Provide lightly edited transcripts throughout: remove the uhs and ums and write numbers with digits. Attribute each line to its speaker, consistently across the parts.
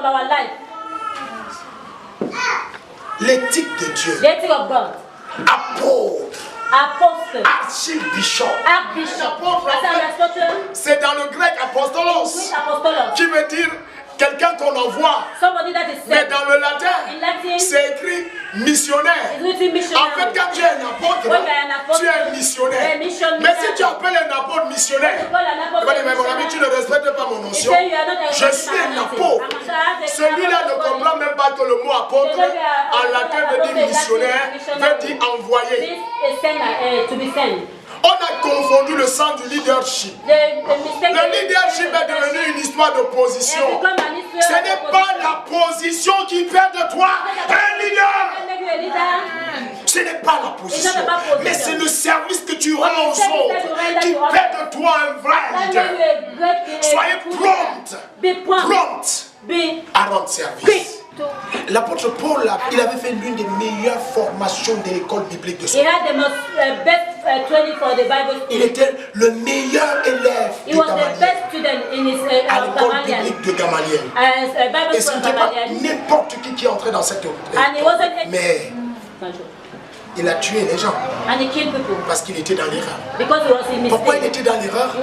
Speaker 1: from our life.
Speaker 2: L'éthique de Dieu.
Speaker 1: The ethic of God.
Speaker 2: Apôtre.
Speaker 1: Apostle.
Speaker 2: Archbishop.
Speaker 1: Archbishop.
Speaker 2: C'est dans le grec apostolos.
Speaker 1: Oui, apostolos.
Speaker 2: Qui veut dire quelqu'un qu'on envoie.
Speaker 1: Somebody that is sent.
Speaker 2: Mais dans le latin,
Speaker 1: In Latin,
Speaker 2: c'est écrit missionnaire.
Speaker 1: it's written missionary.
Speaker 2: En fait, quand tu es un apôtre,
Speaker 1: When you are an apostle,
Speaker 2: tu es un missionnaire. Mais si tu appelles un apôtre missionnaire, tu vas dire, mais mon ami, tu ne respectes pas mon notion. Je suis un apôtre. Celui-là ne comprend même pas que le mot apôtre en latin veut dire missionnaire, veut dire envoyé. On a confondu le sens du leadership. Le leadership est devenu une histoire de position. Ce n'est pas la position qui fait de toi un leader. Ce n'est pas la position, mais c'est le service que tu rends aux autres qui fait de toi un vrai leader. Soyez prompt à rendre service. L'apôtre Paul, il avait fait l'une des meilleures formations de l'école biblique de son temps. Il était le meilleur élève de Gamaliel. À l'école biblique de Gamaliel. Et ce n'était pas n'importe qui entrait dans cette école. Mais il a tué les gens parce qu'il était dans l'erreur. Pourquoi il était dans l'erreur?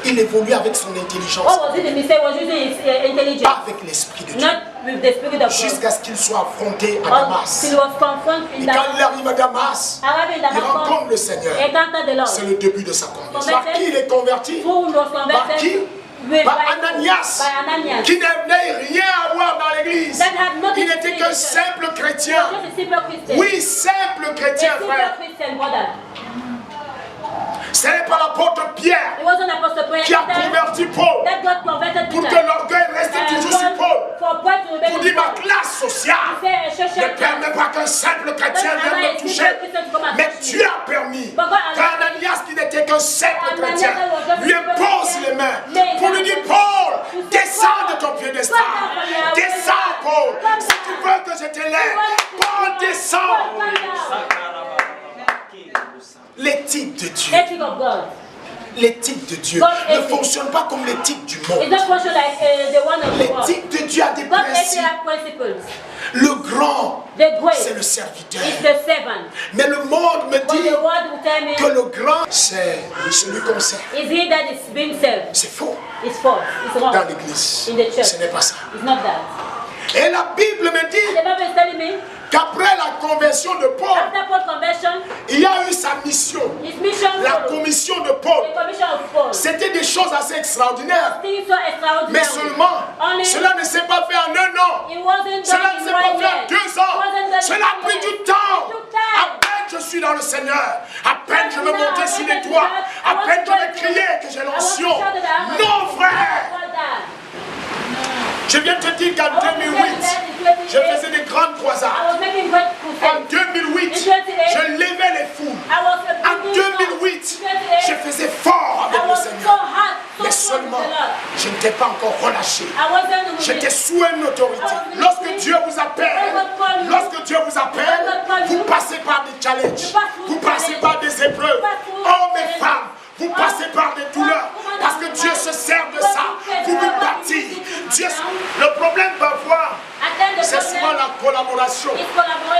Speaker 2: Il évoluait avec son intelligence, pas avec l'esprit de Dieu. Jusqu'à ce qu'il soit affronté à Damas. Et quand il arrive à Damas, il rencontre le Seigneur. C'est le début de sa conversion. Par qui il est converti? Par qui? Par Ananias, qui n'avait rien à voir dans l'église. Il n'était qu'un simple chrétien. Oui, simple chrétien, frère. Ce n'est pas l'apôtre Pierre qui a converti Paul pour que l'orgueil reste toujours sur Paul. Pour dire ma classe sociale ne permet pas qu'un simple chrétien vienne me toucher. Mais Dieu a permis qu'Ananias, qui n'était qu'un simple chrétien, lui impose les mains pour lui dire Paul, descends de ton piédestal. Descends, Paul. Si tu veux que je t'élève, Paul, descends. L'éthique de Dieu. L'éthique de Dieu ne fonctionne pas comme l'éthique du monde. L'éthique de Dieu a des principes. Le grand, c'est le serviteur. Mais le monde me dit que le grand, c'est celui qu'on sert. C'est faux. Dans l'église, ce n'est pas ça. Et la Bible me dit qu'après la conversion de Paul, il y a eu sa mission. La commission de Paul. C'était des choses assez extraordinaires. Mais seulement, cela ne s'est pas fait en un an. Cela ne s'est pas fait en 2 ans. Cela a pris du temps. À peine je suis dans le Seigneur. À peine je veux monter sur les toits. À peine je vais crier que j'ai l'onction. Non, frère. Je viens de te dire qu'en 2008, je faisais des grandes croisades. En 2008, je levais les foules. En 2008, je faisais fort avec le Seigneur. Mais seulement, je n'étais pas encore relâché. J'étais sous une autorité. Lorsque Dieu vous appelle, vous passez par des challenges. Vous passez par des épreuves. Hommes et femmes, vous passez par des douleurs. Parce que Dieu se sert de ça pour vous bâtir. Le problème parfois, c'est souvent la collaboration.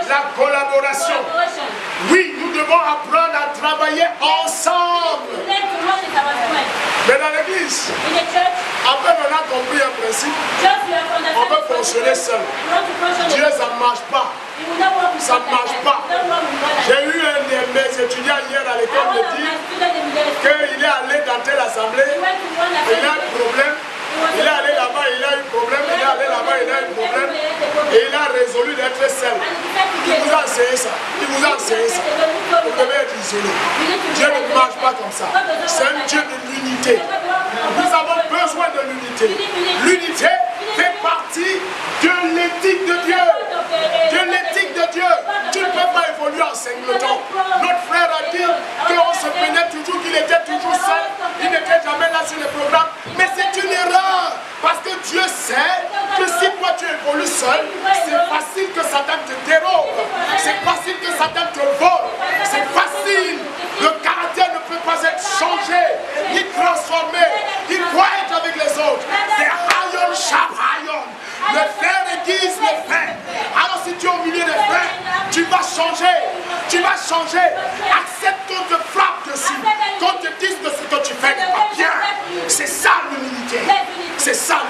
Speaker 2: La collaboration. Oui, nous devons apprendre à travailler ensemble. Mais dans l'église, après on a compris un principe, on peut fonctionner seul. Dieu, ça ne marche pas. Ça ne marche pas. J'ai eu un de mes étudiants hier à l'école me dire qu'il est allé dans telle assemblée, il a un problème. Il est allé là-bas, il a eu un problème, il est allé là-bas, il a eu un problème, et il a résolu d'être seul. Il vous a enseigné ça, il vous a enseigné ça. Vous devez être isolé. Dieu ne marche pas comme ça. C'est un Dieu de l'unité. Nous avons besoin de l'unité. L'unité fait partie de l'éthique de Dieu. De l'éthique de Dieu. Tu ne peux pas évoluer en singleton. Notre frère a dit qu'on se plaignait toujours, qu'il était toujours seul. Il n'était jamais là sur les programmes. Mais c'est une erreur. Parce que Dieu sait que si toi tu évolues seul, c'est facile que Satan te dérobe. C'est facile que Satan te vole. C'est facile. Le caractère ne peut pas être changé, ni transformé. Il doit être avec les autres. C'est iron sharp iron. frères aiguisent les frères. Alors si tu es au milieu des frères, tu vas changer. Tu vas changer. Accepte qu'on te frappe dessus. Qu'on te dise que ce que tu fais n'est pas bien. C'est ça l'humilité. C'est ça